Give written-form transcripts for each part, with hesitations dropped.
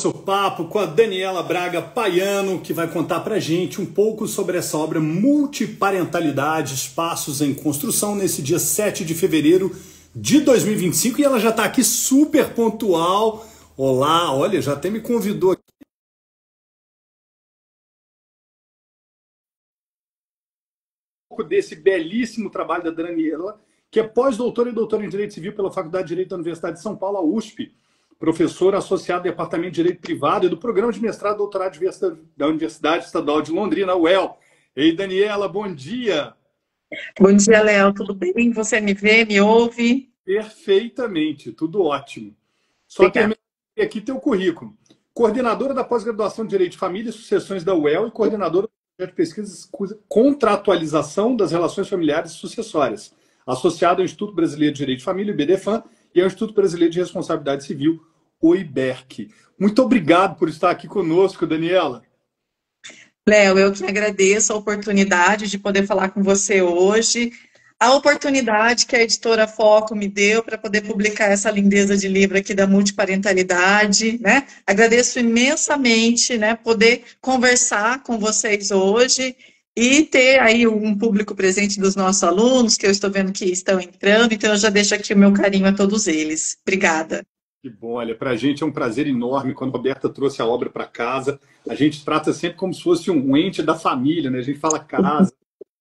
nosso papo com a Daniela Braga Paiano, que vai contar pra gente um pouco sobre essa obra Multiparentalidade, Espaços em Construção, nesse dia 7 de fevereiro de 2025. E ela já está aqui super pontual. Olá, olha, já até me convidou aqui desse belíssimo trabalho da Daniela, que é pós-doutora e doutora em Direito Civil pela Faculdade de Direito da Universidade de São Paulo, a USP, professora associada do Departamento de Direito Privado e do Programa de Mestrado e Doutorado da Universidade Estadual de Londrina, UEL. Ei, Daniela, bom dia! Bom dia, Léo, tudo bem? Você me vê, me ouve? Perfeitamente, tudo ótimo. Só terminar aqui teu currículo. Coordenadora da pós-graduação de Direito de Família e Sucessões da UEL e coordenadora do projeto de pesquisa Contratualização das Relações Familiares e Sucessórias, associada ao Instituto Brasileiro de Direito de Família, o IBDFAM, e ao Instituto Brasileiro de Responsabilidade Civil, o IBERC. Muito obrigado por estar aqui conosco, Daniela. Léo, eu que agradeço a oportunidade de poder falar com você hoje, a oportunidade que a editora Foco me deu para poder publicar essa lindeza de livro aqui da multiparentalidade, né? Agradeço imensamente, né, poder conversar com vocês hoje e ter aí um público presente dos nossos alunos, que eu estou vendo que estão entrando, então eu já deixo aqui o meu carinho a todos eles. Obrigada. Que bom, olha, para a gente é um prazer enorme quando a Roberta trouxe a obra para casa. A gente trata sempre como se fosse um ente da família, né? A gente fala casa,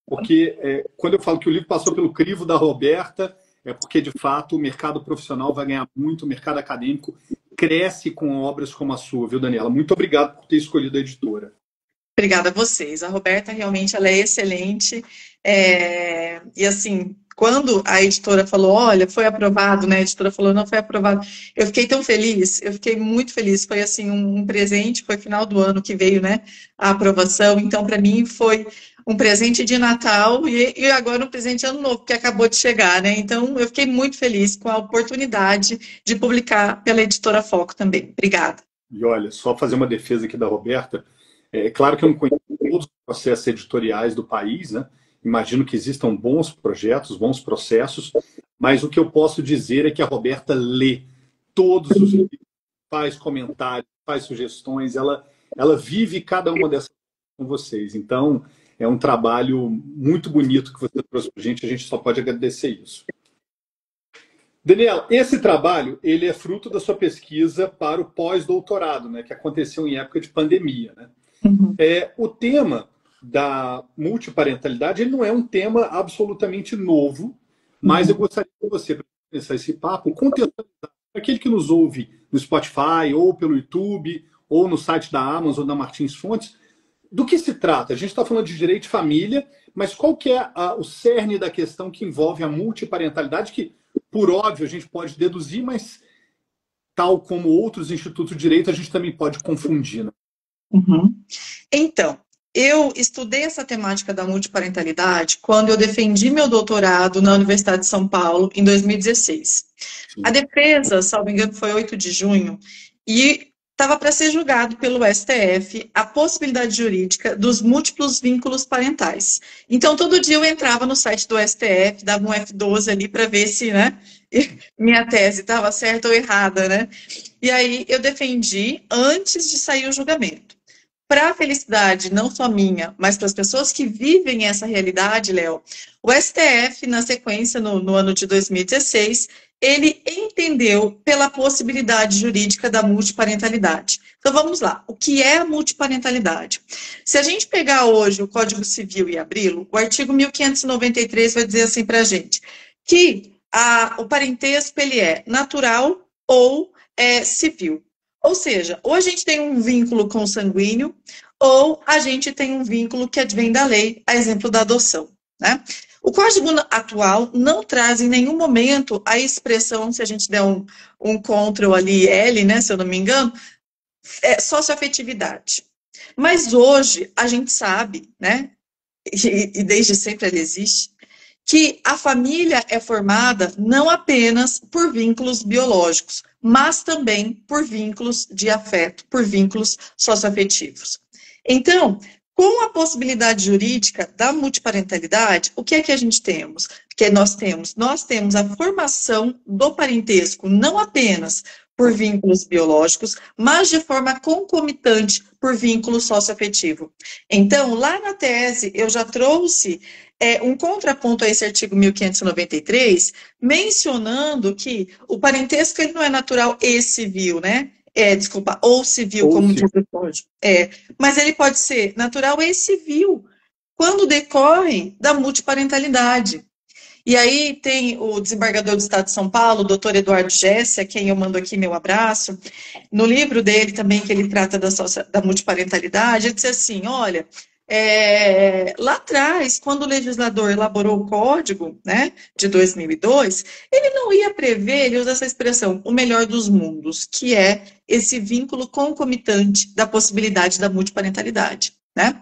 porque quando eu falo que o livro passou pelo crivo da Roberta, é porque, de fato, o mercado profissional vai ganhar muito, o mercado acadêmico cresce com obras como a sua, viu, Daniela? Muito obrigado por ter escolhido a editora. Obrigada a vocês. A Roberta realmente ela é excelente. E assim, quando a editora falou, olha, foi aprovado, né? A editora falou, não foi aprovado. Eu fiquei tão feliz, eu fiquei muito feliz. Foi assim um presente, foi final do ano que veio, né? A aprovação. Então, para mim, foi um presente de Natal e agora um presente de Ano Novo, que acabou de chegar, né? Então, eu fiquei muito feliz com a oportunidade de publicar pela editora Foco também. Obrigada. E olha, só fazer uma defesa aqui da Roberta. É claro que eu não conheço todos os processos editoriais do país, né? Imagino que existam bons projetos, bons processos, mas o que eu posso dizer é que a Roberta lê todos os livros, faz comentários, faz sugestões, ela vive cada uma dessas com vocês. Então, é um trabalho muito bonito que você trouxe para a gente só pode agradecer isso. Daniela, esse trabalho ele é fruto da sua pesquisa para o pós-doutorado, né, que aconteceu em época de pandemia, né? Uhum. O tema da multiparentalidade ele não é um tema absolutamente novo, mas eu gostaria que você, para começar esse papo, contextualizar para aquele que nos ouve no Spotify, ou pelo YouTube, ou no site da Amazon ou da Martins Fontes, do que se trata? A gente está falando de direito de família, mas qual que é o cerne da questão que envolve a multiparentalidade, que, por óbvio, a gente pode deduzir, mas, tal como outros institutos de direito, a gente também pode confundir, né? Uhum. Então, eu estudei essa temática da multiparentalidade quando eu defendi meu doutorado na Universidade de São Paulo, em 2016. Sim. A defesa, salvo engano, foi 8 de junho, e estava para ser julgado pelo STF a possibilidade jurídica dos múltiplos vínculos parentais. Então, todo dia eu entrava no site do STF, dava um F12 ali para ver se, né, minha tese estava certa ou errada, né? E aí eu defendi antes de sair o julgamento. Para a felicidade, não só minha, mas para as pessoas que vivem essa realidade, Léo, o STF, na sequência, no ano de 2016, ele entendeu pela possibilidade jurídica da multiparentalidade. Então, vamos lá. O que é a multiparentalidade? Se a gente pegar hoje o Código Civil e abri-lo, o artigo 1593 vai dizer assim para a gente, que o parentesco ele é natural ou civil. Ou seja, ou a gente tem um vínculo consanguíneo, ou a gente tem um vínculo que advém da lei, a exemplo da adoção, né? O Código atual não traz em nenhum momento a expressão, se a gente der um Ctrl ali, L, né, se eu não me engano, socioafetividade. Mas hoje a gente sabe, né, e desde sempre ela existe, que a família é formada não apenas por vínculos biológicos, mas também por vínculos de afeto, por vínculos socioafetivos. Então, com a possibilidade jurídica da multiparentalidade, o que é que a gente temos? Que nós temos a formação do parentesco não apenas por vínculos biológicos, mas de forma concomitante por vínculo socioafetivo. Então, lá na tese, eu já trouxe um contraponto a esse artigo 1593, mencionando que o parentesco ele não é natural e civil, né? Desculpa, ou civil, Ou como se diz o código. Mas ele pode ser natural e civil, quando decorrem da multiparentalidade. E aí tem o desembargador do Estado de São Paulo, o doutor Eduardo Gesse, a quem eu mando aqui meu abraço, no livro dele também, que ele trata da multiparentalidade, ele diz assim, olha, lá atrás, quando o legislador elaborou o Código, né, de 2002, ele não ia prever, ele usa essa expressão, o melhor dos mundos, que é esse vínculo concomitante da possibilidade da multiparentalidade. Né?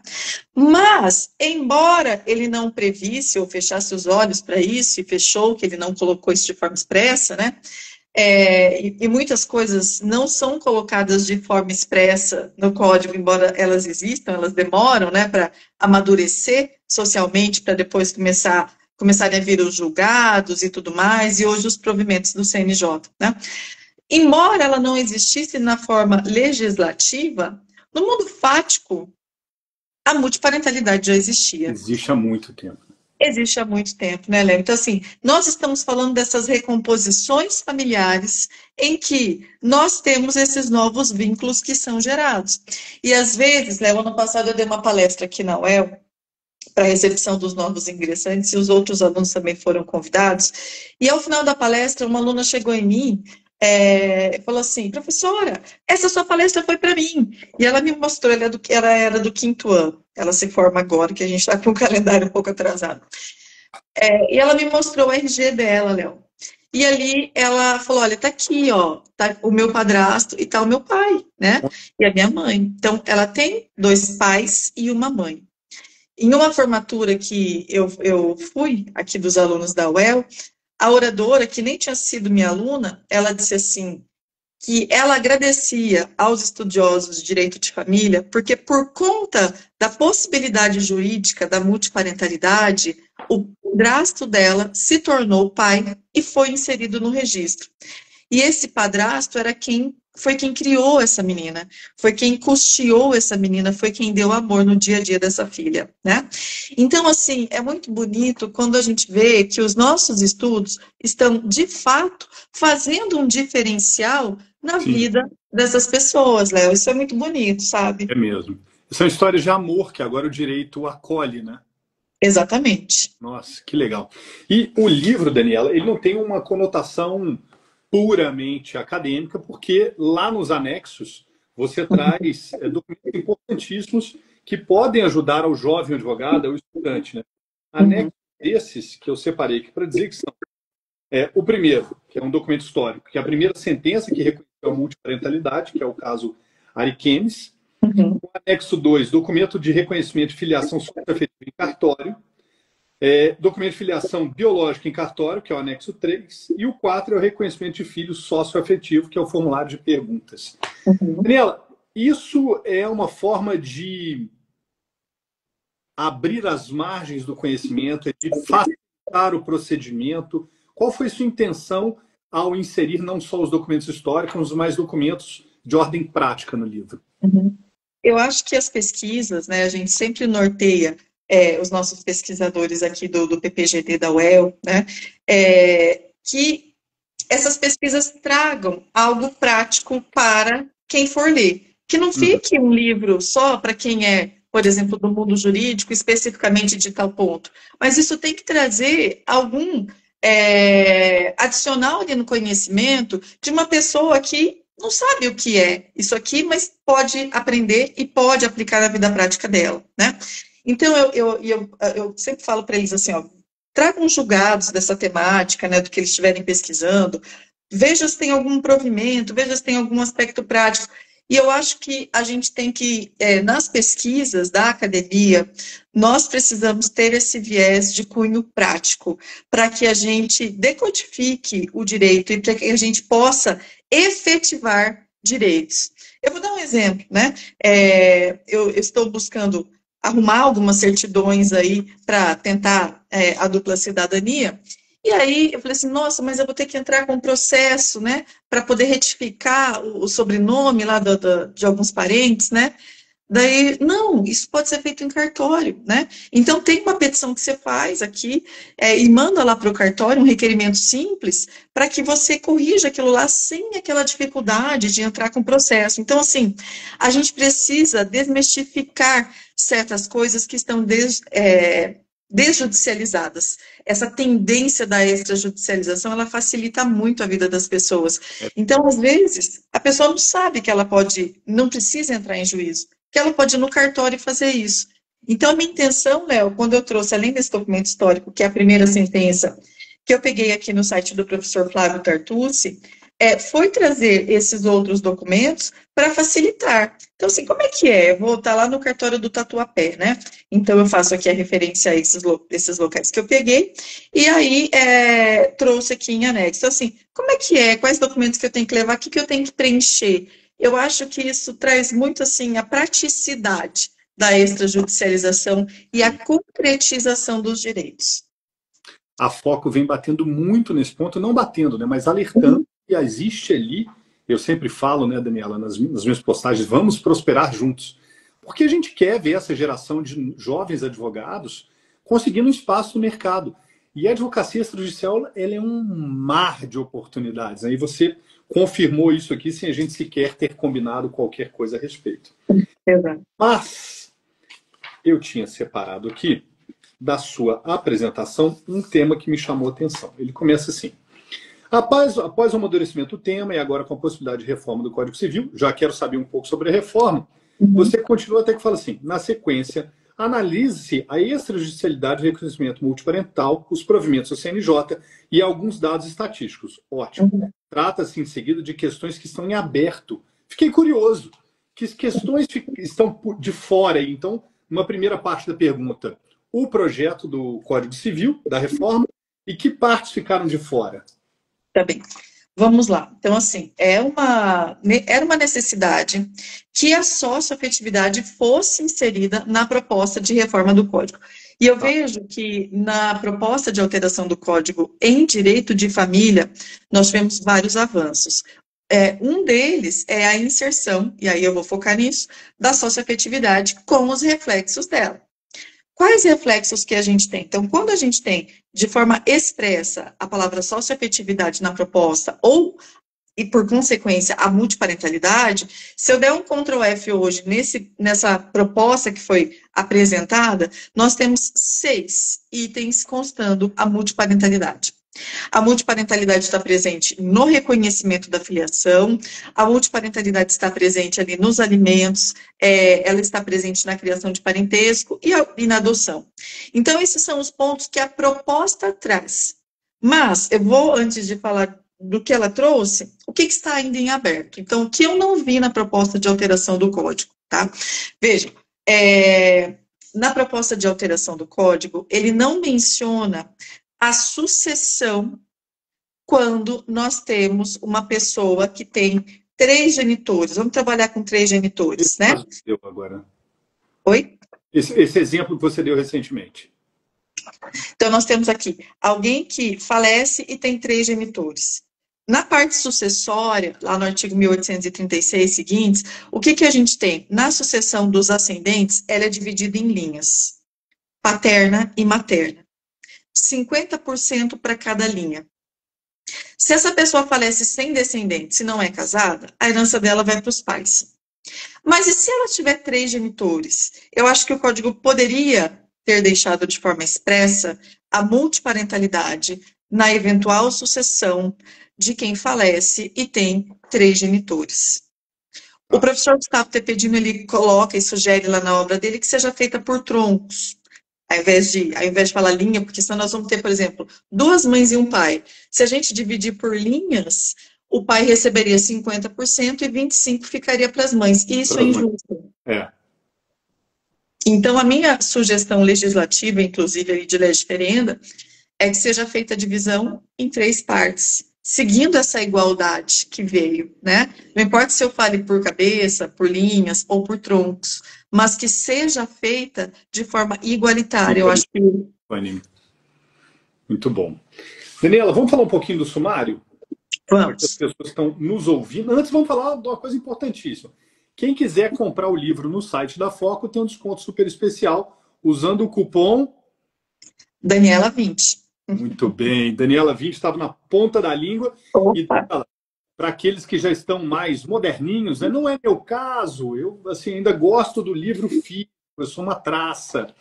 Mas, embora ele não previsse ou fechasse os olhos para isso, e fechou, que ele não colocou isso de forma expressa, né? E muitas coisas não são colocadas de forma expressa no código, embora elas existam, elas demoram, né, para amadurecer socialmente, para depois começarem a vir os julgados e tudo mais, e hoje os provimentos do CNJ, né? Embora ela não existisse na forma legislativa, no mundo fático, a multiparentalidade já existia. existe há muito tempo. Existe há muito tempo, né, Léo? Então, assim, nós estamos falando dessas recomposições familiares em que nós temos esses novos vínculos que são gerados. E, às vezes, Léo, ano passado eu dei uma palestra aqui na UEL para a recepção dos novos ingressantes e os outros alunos também foram convidados. E, ao final da palestra, uma aluna chegou em mim falou assim, professora, essa sua palestra foi para mim. E ela me mostrou, ela era do 5º ano, ela se forma agora, que a gente está com o calendário um pouco atrasado. E ela me mostrou o RG dela, Léo. E ali ela falou, olha, tá aqui, ó, tá o meu padrasto e tá o meu pai, né? E a minha mãe. Então, ela tem 2 pais e uma mãe. Em uma formatura que eu fui, aqui dos alunos da UEL, a oradora, que nem tinha sido minha aluna, ela disse assim, que ela agradecia aos estudiosos de direito de família, porque por conta da possibilidade jurídica da multiparentalidade, o padrasto dela se tornou pai e foi inserido no registro. E esse padrasto foi quem criou essa menina, foi quem custeou essa menina, foi quem deu amor no dia a dia dessa filha, né? Então, assim, é muito bonito quando a gente vê que os nossos estudos estão, de fato, fazendo um diferencial na Sim, vida dessas pessoas, Léo. Isso é muito bonito, sabe? é mesmo. São histórias de amor que agora o direito acolhe, né? Exatamente. Nossa, que legal. E o livro, Daniela, ele não tem uma conotação puramente acadêmica, porque lá nos anexos você traz documentos importantíssimos que podem ajudar ao jovem advogado, ao estudante, né? Anexos desses que eu separei aqui para dizer que são o primeiro, que é um documento histórico, que é a primeira sentença que reconheceu a multiparentalidade, que é o caso Ariquemes. O anexo 2, documento de reconhecimento de filiação socioafetiva em cartório. Documento de filiação biológica em cartório, que é o anexo 3. E o 4 é o reconhecimento de filho socioafetivo, que é o formulário de perguntas. Daniela, isso é uma forma de abrir as margens do conhecimento, de facilitar o procedimento. Qual foi sua intenção ao inserir não só os documentos históricos, mas documentos de ordem prática no livro? Eu acho que as pesquisas, né, a gente sempre norteia os nossos pesquisadores aqui do PPGD da UEL, né, que essas pesquisas tragam algo prático para quem for ler. Que não fique um livro só para quem por exemplo, do mundo jurídico, especificamente de tal ponto. Mas isso tem que trazer algum adicional ali no conhecimento de uma pessoa que não sabe o que é isso aqui, mas pode aprender e pode aplicar na vida prática dela, né? Então, eu sempre falo para eles assim, ó, tragam julgados dessa temática, né, do que eles estiverem pesquisando, veja se tem algum provimento, veja se tem algum aspecto prático. E eu acho que a gente tem que, nas pesquisas da academia, nós precisamos ter esse viés de cunho prático, para que a gente decodifique o direito e para que a gente possa efetivar direitos. Eu vou dar um exemplo, né? Eu estou buscando arrumar algumas certidões aí para tentar a dupla cidadania, E aí eu falei assim, nossa, mas eu vou ter que entrar com um processo, né, para poder retificar o sobrenome lá de alguns parentes, né? Daí, não, isso pode ser feito em cartório, né? Então, tem uma petição que você faz aqui e manda lá para o cartório um requerimento simples para que você corrija aquilo lá sem aquela dificuldade de entrar com o processo. Então, assim, a gente precisa desmistificar certas coisas que estão desjudicializadas. Essa tendência da extrajudicialização, ela facilita muito a vida das pessoas. Então, às vezes, a pessoa não sabe que ela não precisa entrar em juízo, que ela pode ir no cartório e fazer isso. Então, a minha intenção, Léo, quando eu trouxe, além desse documento histórico, que é a primeira sentença, que eu peguei aqui no site do professor Flávio Tartucci, foi trazer esses outros documentos para facilitar. Então, assim, como é que é? Eu vou estar lá no cartório do Tatuapé, né? Então, eu faço aqui a referência a esses locais que eu peguei, e aí trouxe aqui em anexo. Então, assim, como é que é? Quais documentos que eu tenho que levar? O que eu tenho que preencher? Eu acho que isso traz muito, assim, a praticidade da extrajudicialização e a concretização dos direitos. A Foco vem batendo muito nesse ponto, não batendo, né, mas alertando que existe ali, eu sempre falo, né, Daniela, nas minhas postagens, vamos prosperar juntos. Porque a gente quer ver essa geração de jovens advogados conseguindo um espaço no mercado. E a advocacia extrajudicial, ela é um mar de oportunidades. Aí você confirmou isso aqui sem a gente sequer ter combinado qualquer coisa a respeito. Exato. Mas eu tinha separado aqui da sua apresentação um tema que me chamou a atenção. Ele começa assim: após o amadurecimento do tema e agora com a possibilidade de reforma do Código Civil, já quero saber um pouco sobre a reforma, você continua até que fala assim: na sequência, analise-se a extrajudicialidade do reconhecimento multiparental, os provimentos do CNJ e alguns dados estatísticos. Ótimo. Trata-se em seguida de questões que estão em aberto. Fiquei curioso. Que questões estão de fora? Então, uma primeira parte da pergunta: o projeto do Código Civil, da reforma, e que partes ficaram de fora? Tá bem. Vamos lá. Então, assim, era uma necessidade que a socioafetividade fosse inserida na proposta de reforma do Código. E eu vejo que na proposta de alteração do Código em direito de família, nós tivemos vários avanços. Um deles é a inserção, e aí eu vou focar nisso, da socioafetividade com os reflexos dela. Quais reflexos que a gente tem? Então, quando a gente tem de forma expressa a palavra socioafetividade na proposta, e por consequência a multiparentalidade, se eu der um Ctrl F hoje nessa proposta que foi apresentada, nós temos 6 itens constando a multiparentalidade. A multiparentalidade está presente no reconhecimento da filiação, a multiparentalidade está presente ali nos alimentos, ela está presente na criação de parentesco e na adoção. Então, esses são os pontos que a proposta traz. Mas, eu vou, antes de falar do que ela trouxe, o que está ainda em aberto? Então, o que eu não vi na proposta de alteração do Código, tá? Vejam, na proposta de alteração do Código, ele não menciona a sucessão quando nós temos uma pessoa que tem 3 genitores. Vamos trabalhar com 3 genitores, né? Deu agora. Oi? Esse exemplo que você deu recentemente. Então, nós temos aqui alguém que falece e tem 3 genitores. Na parte sucessória, lá no artigo 1836 seguintes, o que a gente tem? Na sucessão dos ascendentes, ela é dividida em linhas, paterna e materna. 50% para cada linha. Se essa pessoa falece sem descendentes, se não é casada, a herança dela vai para os pais. Mas e se ela tiver 3 genitores? Eu acho que o Código poderia ter deixado de forma expressa a multiparentalidade na eventual sucessão de quem falece e tem 3 genitores. O professor Gustavo Tepedino, ele coloca e sugere lá na obra dele que seja feita por troncos. Ao invés de falar linha, porque senão nós vamos ter, por exemplo, 2 mães e um pai. Se a gente dividir por linhas, o pai receberia 50% e 25% ficaria para as mães. E isso é injusto. Então, a minha sugestão legislativa, inclusive de lei diferenda, é que seja feita a divisão em 3 partes, seguindo essa igualdade que veio, né? Não importa se eu fale por cabeça, por linhas ou por troncos, mas que seja feita de forma igualitária. Eu acho que... Muito bom. Daniela, vamos falar um pouquinho do sumário? Para que as Vamos. pessoas estão nos ouvindo. Antes, vamos falar de uma coisa importantíssima. Quem quiser comprar o livro no site da Foco tem um desconto super especial usando o cupom. Daniela 20. Muito bem. Daniela 20 estava na ponta da língua. E Opa. para aqueles que já estão mais moderninhos, né? Não é meu caso. Eu assim, ainda gosto do livro físico. Eu sou uma traça.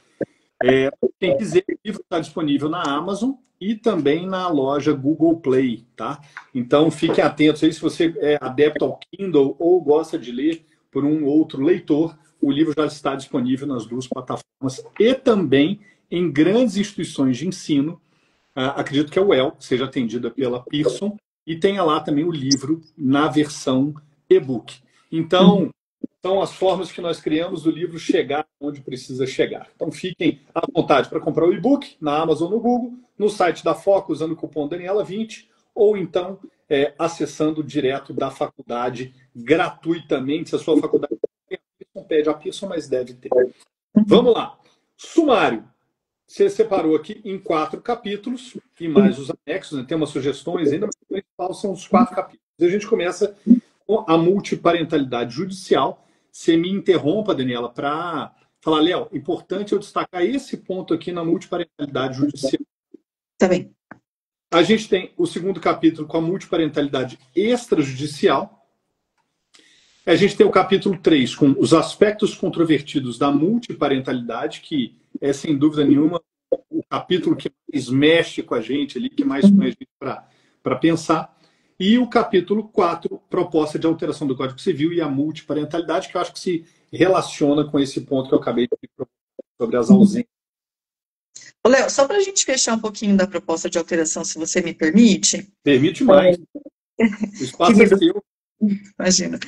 Quem quiser, o livro está disponível na Amazon e também na loja Google Play, tá? Então fiquem atentos aí se você é adepto ao Kindle ou gosta de ler por um outro leitor, o livro já está disponível nas duas plataformas e também em grandes instituições de ensino. Acredito que a UEL seja atendida pela Pearson e tenha lá também o livro na versão e-book. Então, são as formas que nós criamos do livro chegar onde precisa chegar. Então, fiquem à vontade para comprar o e-book na Amazon, no Google, no site da Foco, usando o cupom Daniela20, ou então acessando direto da faculdade gratuitamente. Se a sua faculdade não pede a Pearson, mas deve ter. Vamos lá. Sumário. Você separou aqui em 4 capítulos, e mais os anexos, né? Tem umas sugestões ainda, mas o principal são os 4 capítulos. E a gente começa com a multiparentalidade judicial. Você me interrompa, Daniela, para falar, Léo, importante eu destacar esse ponto aqui na multiparentalidade judicial. Tá bem. A gente tem o segundo capítulo com a multiparentalidade extrajudicial. A gente tem o capítulo 3 com os aspectos controvertidos da multiparentalidade, que é, sem dúvida nenhuma, o capítulo que mais mexe com a gente ali, que mais põe a gente para pensar. E o capítulo 4, proposta de alteração do Código Civil e a multiparentalidade, que eu acho que se relaciona com esse ponto que eu acabei de propor sobre as ausências. Ô, Léo, só para a gente fechar um pouquinho da proposta de alteração, se você me permite. Permite mais. O espaço Querido, é seu. imagina.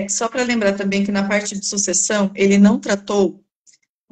Só para lembrar também que na parte de sucessão, ele não tratou.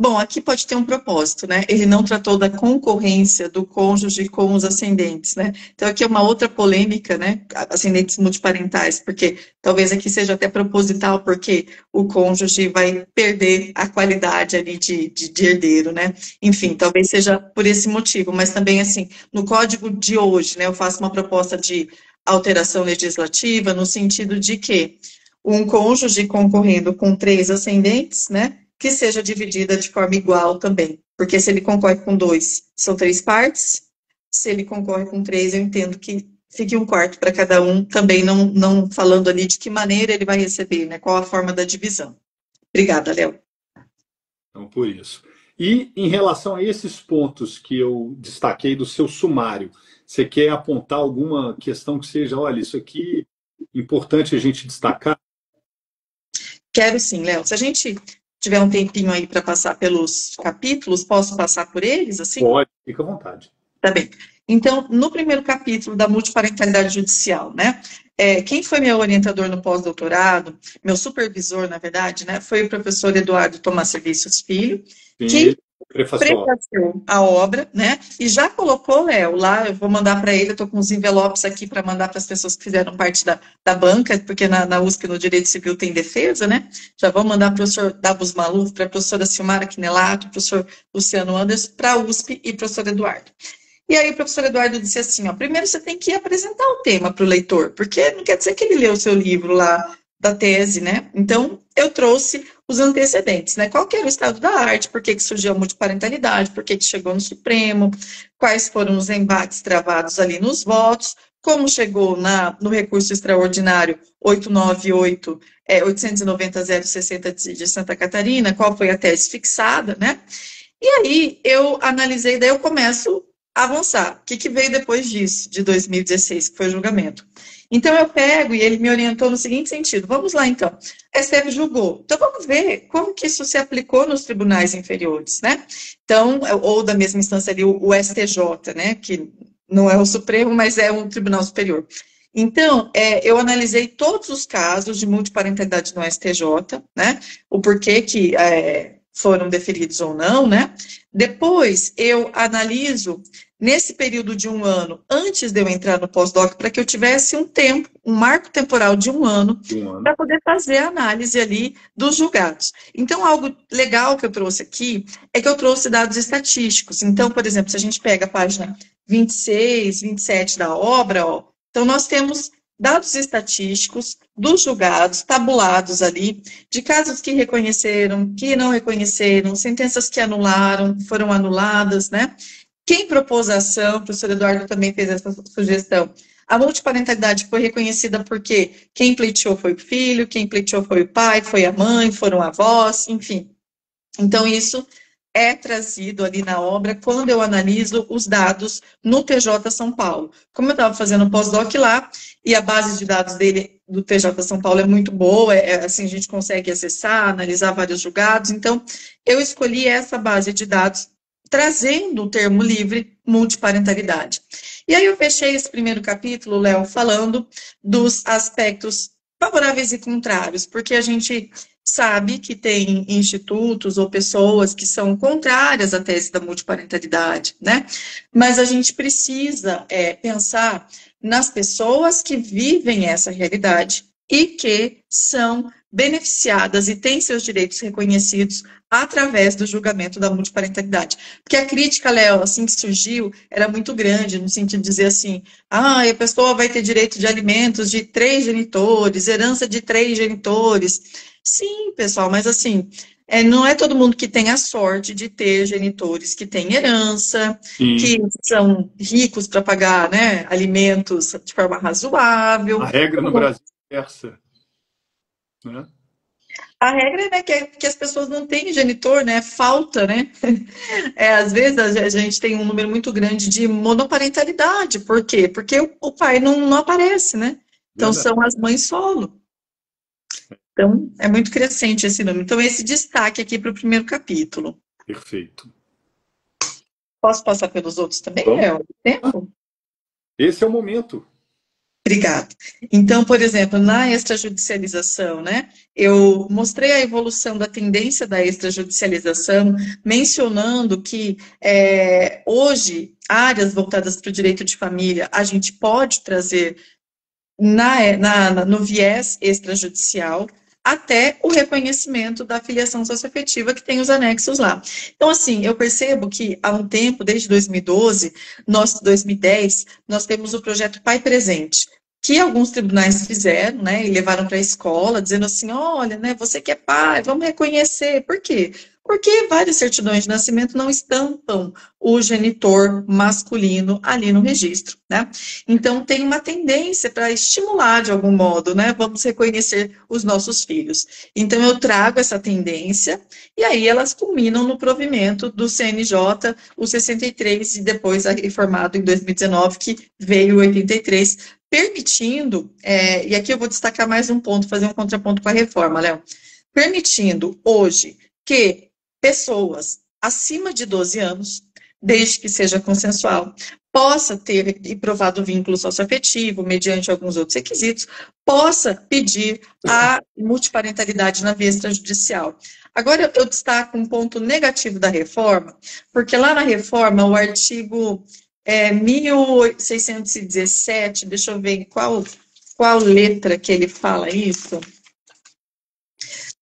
Bom, aqui pode ter um propósito, né? Ele não tratou da concorrência do cônjuge com os ascendentes, né? Então, aqui é uma outra polêmica, né? Ascendentes multiparentais, porque talvez aqui seja até proposital, porque o cônjuge vai perder a qualidade ali de herdeiro, né? Enfim, talvez seja por esse motivo, mas também, assim, no código de hoje, né? Eu faço uma proposta de alteração legislativa no sentido de que um cônjuge concorrendo com 3 ascendentes, né? Que seja dividida de forma igual também. Porque se ele concorre com 2, são 3 partes. Se ele concorre com 3, eu entendo que fique um quarto para cada um, também não falando ali de que maneira ele vai receber, né? Qual a forma da divisão. Obrigada, Léo. Então, por isso. E em relação a esses pontos que eu destaquei do seu sumário, você quer apontar alguma questão que seja, olha, isso aqui é importante a gente destacar? Quero sim, Léo. Se a gente tiver um tempinho aí para passar pelos capítulos, posso passar por eles, assim? Pode, fica à vontade. Tá bem. Então, no primeiro capítulo da multiparentalidade judicial, né? Quem foi meu orientador no pós-doutorado, meu supervisor, na verdade, né? Foi o professor Eduardo Tomás Serviços Filho, que prefaciou a obra, né? E já colocou, Léo, lá, eu vou mandar para ele, eu estou com os envelopes aqui para mandar para as pessoas que fizeram parte da banca, porque na USP, no Direito Civil, tem defesa, né? Já vou mandar para o professor Davos Maluf, para a professora Silmara Quinelato, professor Luciano Anderson, para a USP e professor Eduardo. E aí o professor Eduardo disse assim, ó, primeiro você tem que apresentar o tema para o leitor, porque não quer dizer que ele leu o seu livro lá da tese, né? Então, eu trouxe os antecedentes, né? Qual que era o estado da arte, por que surgiu a multiparentalidade, por que chegou no Supremo, quais foram os embates travados ali nos votos, como chegou no recurso extraordinário 890-060 de Santa Catarina, qual foi a tese fixada, né? E aí eu analisei, daí eu começo a avançar. O que veio depois disso, de 2016, que foi o julgamento? Então eu pego e ele me orientou no seguinte sentido, vamos lá então, a STF julgou, então vamos ver como que isso se aplicou nos tribunais inferiores, né? Então, ou da mesma instância ali, o STJ, né, que não é o Supremo, mas é um tribunal superior. Então, eu analisei todos os casos de multiparentalidade no STJ, né, o porquê que foram deferidos ou não, né? Depois, eu analiso nesse período de 1 ano, antes de eu entrar no pós-doc, para que eu tivesse um tempo, um marco temporal de 1 ano, para poder fazer a análise ali dos julgados. Então, algo legal que eu trouxe aqui é que eu trouxe dados estatísticos. Então, por exemplo, se a gente pega a página 26, 27 da obra, ó, então nós temos dados estatísticos dos julgados, tabulados ali, de casos que reconheceram, que não reconheceram, sentenças que anularam, foram anuladas, né? Quem propôs a ação, o professor Eduardo também fez essa sugestão. A multiparentalidade foi reconhecida porque quem pleiteou foi o filho, quem pleiteou foi o pai, foi a mãe, foram avós, enfim. Então, isso é trazido ali na obra quando eu analiso os dados no TJ São Paulo. Como eu estava fazendo um pós-doc lá, e a base de dados dele, do TJ São Paulo, é muito boa, assim, a gente consegue acessar, analisar vários julgados, então, eu escolhi essa base de dados, trazendo o termo livre, multiparentalidade. E aí eu fechei esse primeiro capítulo, Léo, falando dos aspectos favoráveis e contrários, porque a gente sabe que tem institutos ou pessoas que são contrárias à tese da multiparentalidade, né? Mas a gente precisa pensar nas pessoas que vivem essa realidade e que são beneficiadas e têm seus direitos reconhecidos através do julgamento da multiparentalidade. Porque a crítica, Léo, assim que surgiu, era muito grande, no sentido de dizer assim, a pessoa vai ter direito de alimentos de 3 genitores, herança de 3 genitores. Sim, pessoal, mas assim, não é todo mundo que tem a sorte de ter genitores que têm herança, que são ricos para pagar, né, alimentos de forma razoável. A regra no Brasil é essa, né? A regra é, né, que as pessoas não têm genitor, né? Falta, né? Às vezes a gente tem um número muito grande de monoparentalidade. Por quê? Porque o pai não aparece, né? Então Verdade. são as mães solo. Então é muito crescente esse número. Então esse destaque aqui para o primeiro capítulo. Perfeito. Posso passar pelos outros também, Vamos. Léo? Tempo? Esse é o momento. Obrigada. Então, por exemplo, na extrajudicialização, né, eu mostrei a evolução da tendência da extrajudicialização, mencionando que hoje, áreas voltadas para o direito de família, a gente pode trazer no viés extrajudicial, até o reconhecimento da filiação socioafetiva, que tem os anexos lá. Então, assim, eu percebo que há um tempo, desde 2012, 2010, nós temos o projeto Pai Presente, que alguns tribunais fizeram, né, e levaram para a escola, dizendo assim, olha, né, você que é pai, vamos reconhecer. Por quê? Porque várias certidões de nascimento não estampam o genitor masculino ali no registro, né? Então, tem uma tendência para estimular, de algum modo, né? Vamos reconhecer os nossos filhos. Então, eu trago essa tendência, e aí elas culminam no provimento do CNJ, o 63, e depois reformado em 2019, que veio o 83, permitindo, e aqui eu vou destacar mais um ponto, fazer um contraponto com a reforma, Léo, permitindo hoje que pessoas acima de 12 anos, desde que seja consensual, possa ter e provado vínculo socioafetivo, mediante alguns outros requisitos, possa pedir a multiparentalidade na via extrajudicial. Agora, eu destaco um ponto negativo da reforma, porque lá na reforma, o artigo 1617, deixa eu ver qual letra que ele fala isso.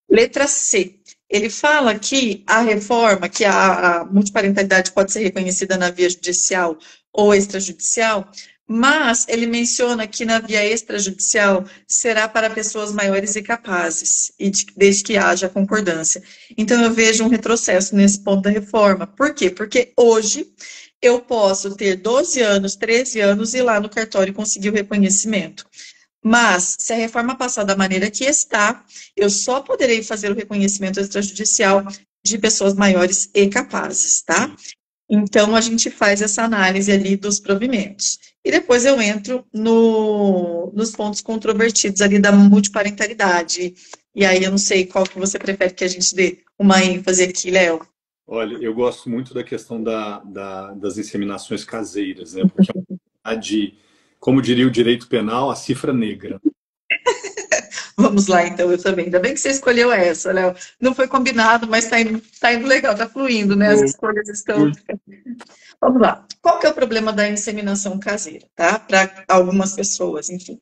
Letra C. Ele fala que a reforma, que a multiparentalidade pode ser reconhecida na via judicial ou extrajudicial, mas ele menciona que na via extrajudicial será para pessoas maiores e capazes, desde que haja concordância. Então, eu vejo um retrocesso nesse ponto da reforma. Por quê? Porque hoje eu posso ter 12 anos, 13 anos e ir lá no cartório conseguir o reconhecimento. Mas, se a reforma passar da maneira que está, eu só poderei fazer o reconhecimento extrajudicial de pessoas maiores e capazes, tá? Então, a gente faz essa análise ali dos provimentos. E depois eu entro nos pontos controvertidos ali da multiparentalidade. E aí eu não sei qual que você prefere que a gente dê uma ênfase aqui, Léo. Olha, eu gosto muito da questão das inseminações caseiras, né? Porque é uma como diria o direito penal, a cifra negra. Vamos lá, então, eu também. Ainda bem que você escolheu essa, Léo. Não foi combinado, mas tá indo legal, tá fluindo, né? As escolhas estão... Vamos lá. Qual que é o problema da inseminação caseira, tá? Para algumas pessoas, enfim.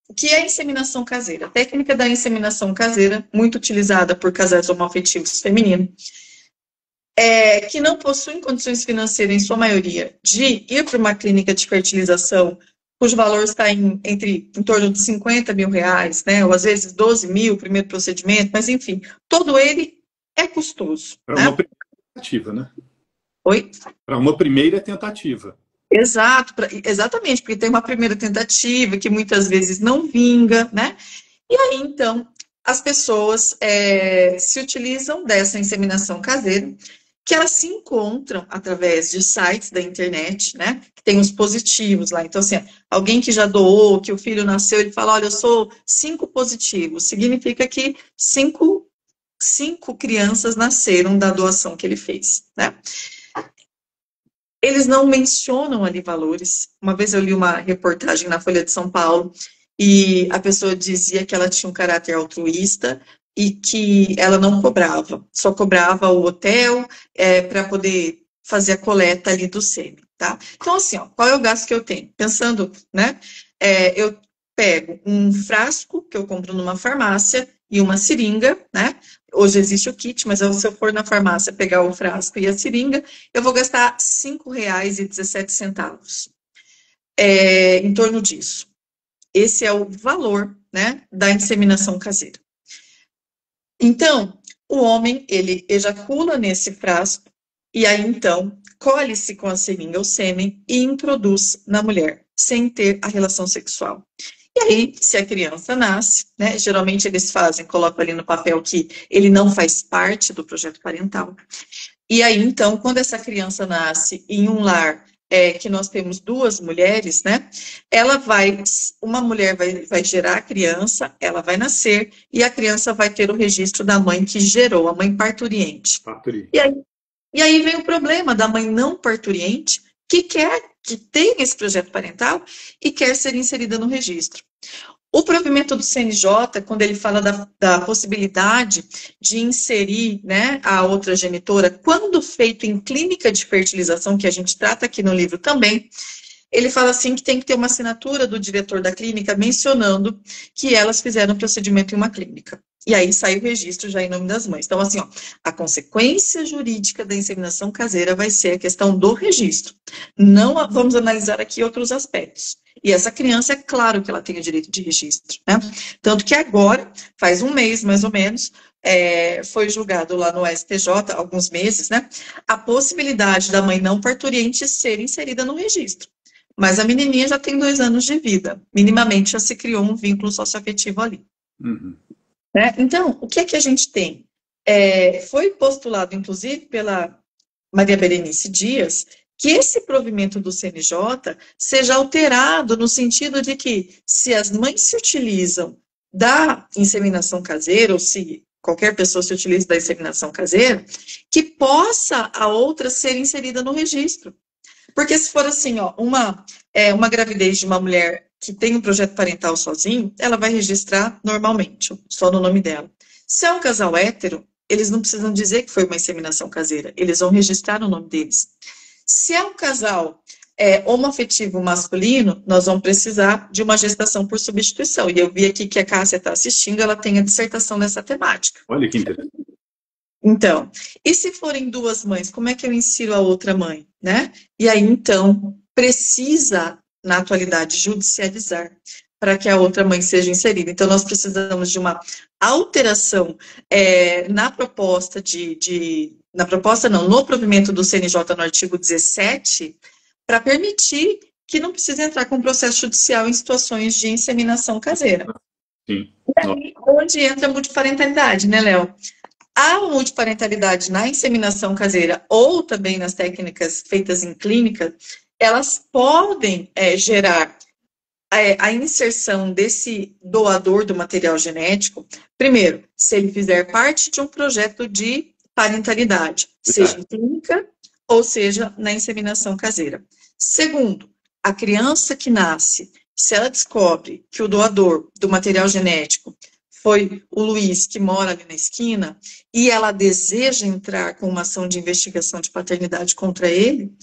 O que é a inseminação caseira? A técnica da inseminação caseira, muito utilizada por casais homoafetivos femininos, que não possuem condições financeiras, em sua maioria, de ir para uma clínica de fertilização, cujo valor está em torno de 50 mil reais, né? Ou às vezes 12 mil, primeiro procedimento, mas enfim, todo ele é custoso. Para Né? uma primeira tentativa, né? Oi? Para uma primeira tentativa. Exato, exatamente, porque tem uma primeira tentativa que muitas vezes não vinga, né? E aí, então, as pessoas se utilizam dessa inseminação caseira, que elas se encontram através de sites da internet, né? Que tem os positivos lá. Então, assim, alguém que já doou, que o filho nasceu, ele fala, olha, eu sou 5 positivos. Significa que cinco crianças nasceram da doação que ele fez, né? Eles não mencionam ali valores. Uma vez eu li uma reportagem na Folha de São Paulo e a pessoa dizia que ela tinha um caráter altruísta e que ela não cobrava, só cobrava o hotel para poder fazer a coleta ali do sêmen, tá? Então, assim, ó, qual é o gasto que eu tenho? Pensando, né? Eu pego um frasco que eu compro numa farmácia e uma seringa, né? Hoje existe o kit, mas se eu for na farmácia pegar o frasco e a seringa, eu vou gastar R$ 5,17. Em torno disso. Esse é o valor, né, da inseminação caseira. Então, o homem, ele ejacula nesse frasco e aí, então, colhe-se com a seringa o sêmen e introduz na mulher, sem ter a relação sexual. E aí, se a criança nasce, né, geralmente eles colocam ali no papel que ele não faz parte do projeto parental. E aí, então, quando essa criança nasce em um lar que nós temos 2 mulheres, né, uma mulher vai gerar a criança, ela vai nascer, e a criança vai ter o registro da mãe que gerou, a mãe parturiente. E aí vem o problema da mãe não parturiente, que tem esse projeto parental e quer ser inserida no registro. O provimento do CNJ, quando ele fala da possibilidade de inserir, né, a outra genitora, quando feito em clínica de fertilização, que a gente trata aqui no livro também, ele fala assim que tem que ter uma assinatura do diretor da clínica mencionando que elas fizeram o procedimento em uma clínica. E aí sai o registro já em nome das mães. Então, assim, ó, a consequência jurídica da inseminação caseira vai ser a questão do registro. Não vamos analisar aqui outros aspectos. E essa criança, é claro que ela tem o direito de registro, né? Tanto que agora, faz um mês mais ou menos, foi julgado lá no STJ, alguns meses, né? A possibilidade da mãe não parturiente ser inserida no registro. Mas a menininha já tem 2 anos de vida. Minimamente já se criou um vínculo socioafetivo ali. Uhum. Né? Então, o que é que a gente tem? Foi postulado, inclusive, pela Maria Berenice Dias, que esse provimento do CNJ seja alterado no sentido de que, se as mães se utilizam da inseminação caseira, ou se qualquer pessoa se utiliza da inseminação caseira, que possa a outra ser inserida no registro. Porque se for assim, ó, uma gravidez de uma mulher que tem um projeto parental sozinho, ela vai registrar normalmente, só no nome dela. Se é um casal hétero, eles não precisam dizer que foi uma inseminação caseira, eles vão registrar o nome deles. Se é um casal homoafetivo masculino, nós vamos precisar de uma gestação por substituição. E eu vi aqui que a Cássia está assistindo, ela tem a dissertação nessa temática. Olha que interessante. Então, e se forem 2 mães, como é que eu insiro a outra mãe, né? E aí, então, precisa, na atualidade, judicializar para que a outra mãe seja inserida. Então, nós precisamos de uma alteração na proposta no provimento do CNJ no artigo 17, para permitir que não precise entrar com processo judicial em situações de inseminação caseira. Sim. E aí, onde entra a multiparentalidade, né, Léo? A multiparentalidade na inseminação caseira ou também nas técnicas feitas em clínica, elas podem gerar a inserção desse doador do material genético, primeiro, se ele fizer parte de um projeto de parentalidade, seja em clínica ou seja na inseminação caseira. Segundo, a criança que nasce, se ela descobre que o doador do material genético foi o Luiz, que mora ali na esquina, e ela deseja entrar com uma ação de investigação de paternidade contra ele,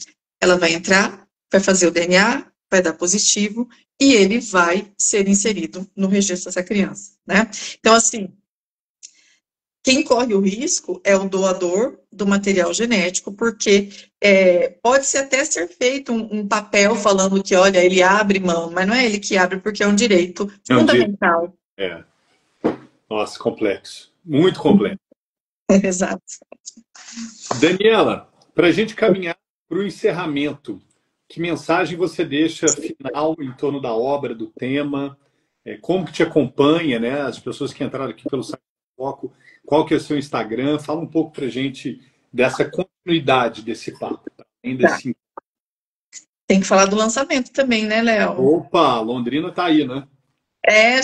ela vai entrar, vai fazer o DNA, vai dar positivo, e ele vai ser inserido no registro dessa criança, né? Então, assim, Quem corre o risco é o doador do material genético, porque pode-se até ser feito um papel falando que, olha, ele abre mão, mas não é ele que abre, porque é um direito É um dia. fundamental. É. Nossa, complexo. Muito complexo. Exato. Daniela, para a gente caminhar para o encerramento, que mensagem você deixa final em torno da obra, do tema? Como que te acompanha, né? As pessoas que entraram aqui pelo site do Foco, qual que é o seu Instagram? Fala um pouco para a gente dessa continuidade desse papo. Tá? Ainda Tá. assim. Tem que falar do lançamento também, né, Léo? Opa, Londrina está aí, né?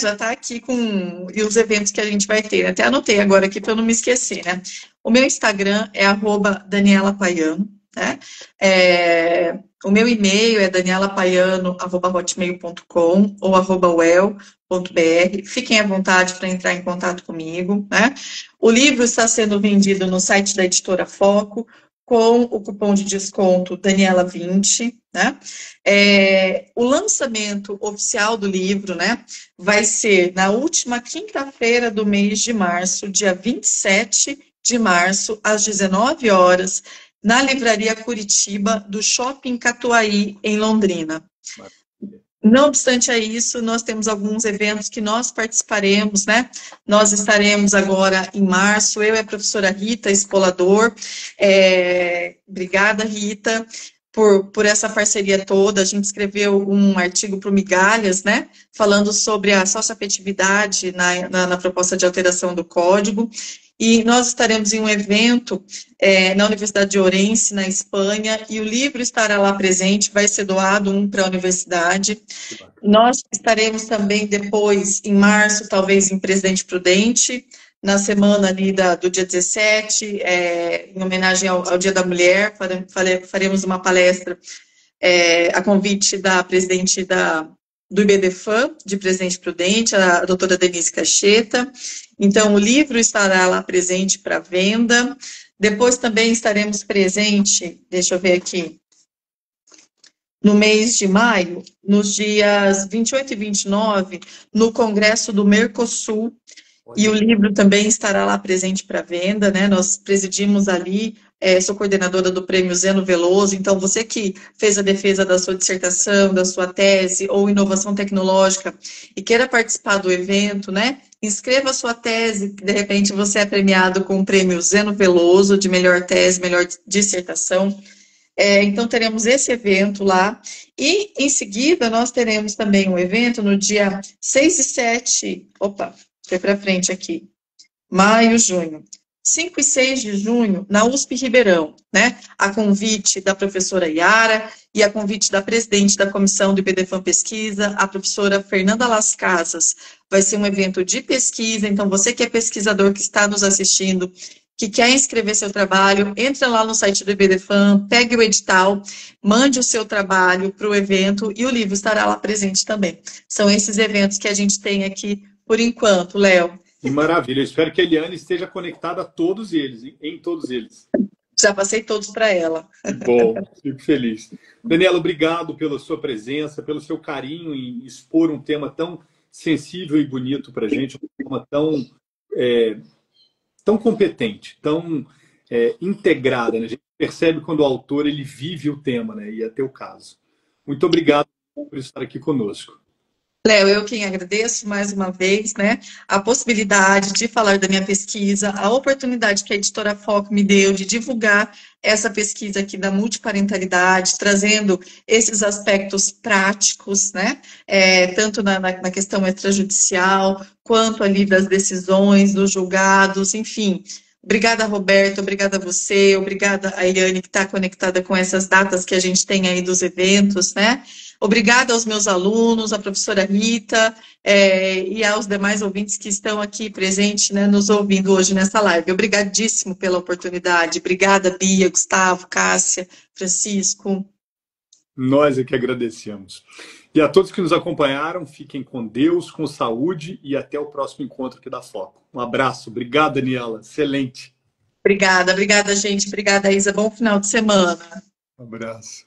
Já está aqui com e os eventos que a gente vai ter. Até anotei agora aqui para eu não me esquecer, né? O meu Instagram é @DanielaPaiano, né? O meu e-mail é danielapaiano@hotmail.com ou @well.br. Fiquem à vontade para entrar em contato comigo, né? O livro está sendo vendido no site da Editora Foco com o cupom de desconto Daniela20, né? O lançamento oficial do livro, né, vai ser na última quinta-feira do mês de março, dia 27 de março, às 19 horas, na Livraria Curitiba do Shopping Catuaí, em Londrina. Não obstante a isso, nós temos alguns eventos que nós participaremos, né? Nós estaremos agora em março, eu e a professora Rita Espolador. Obrigada, Rita, por essa parceria toda. A gente escreveu um artigo para o Migalhas, né? Falando sobre a socioafetividade na proposta de alteração do código. E nós estaremos em um evento na Universidade de Ourense, na Espanha, e o livro estará lá presente, vai ser doado um para a universidade. Nós estaremos também depois, em março, talvez em Presidente Prudente, na semana ali do dia 17, em homenagem ao Dia da Mulher, faremos uma palestra a convite da presidente do IBDFAM, de Presidente Prudente, a doutora Denise Cacheta. Então, o livro estará lá presente para venda. Depois também estaremos presente, deixa eu ver aqui, no mês de maio, nos dias 28 e 29, no Congresso do Mercosul, e o livro também estará lá presente para venda, né? Nós presidimos ali, sou coordenadora do Prêmio Zeno Veloso, então você que fez a defesa da sua dissertação, da sua tese ou inovação tecnológica e queira participar do evento, né? Inscreva a sua tese, que de repente você é premiado com o Prêmio Zeno Veloso de melhor tese, melhor dissertação. Então, teremos esse evento lá. E, em seguida, nós teremos também um evento no dia 6 e 7... Opa, foi para frente aqui. Maio, junho. 5 e 6 de junho, na USP Ribeirão, né? A convite da professora Yara e a convite da presidente da comissão do IBDFAM Pesquisa, a professora Fernanda Las Casas. Vai ser um evento de pesquisa, então você que é pesquisador que está nos assistindo, que quer inscrever seu trabalho, entra lá no site do IBDFAM, pegue o edital, mande o seu trabalho para o evento e o livro estará lá presente também. São esses eventos que a gente tem aqui por enquanto, Léo. Que maravilha. Eu espero que a Eliane esteja conectada a todos eles, em todos eles. Já passei todos para ela. Bom, fico feliz. Daniela, obrigado pela sua presença, pelo seu carinho em expor um tema tão sensível e bonito para a gente, um tema tão competente, tão integrada. Né? A gente percebe quando o autor ele vive o tema, né? E é teu caso. Muito obrigado por estar aqui conosco. Léo, eu quem agradeço mais uma vez, né, a possibilidade de falar da minha pesquisa, a oportunidade que a Editora Foco me deu de divulgar essa pesquisa aqui da multiparentalidade, trazendo esses aspectos práticos, né, tanto na questão extrajudicial, quanto ali das decisões, dos julgados, enfim. Obrigada, Roberto, obrigada a você, obrigada a Eliane, que está conectada com essas datas que a gente tem aí dos eventos, né? Obrigada aos meus alunos, à professora Rita e aos demais ouvintes que estão aqui presentes, né, nos ouvindo hoje nessa live. Obrigadíssimo pela oportunidade. Obrigada, Bia, Gustavo, Cássia, Francisco. Nós é que agradecemos. E a todos que nos acompanharam, fiquem com Deus, com saúde e até o próximo encontro aqui da Foco. Um abraço. Obrigado, Daniela. Excelente. Obrigada, gente. Obrigada, Isa. Bom final de semana. Um abraço.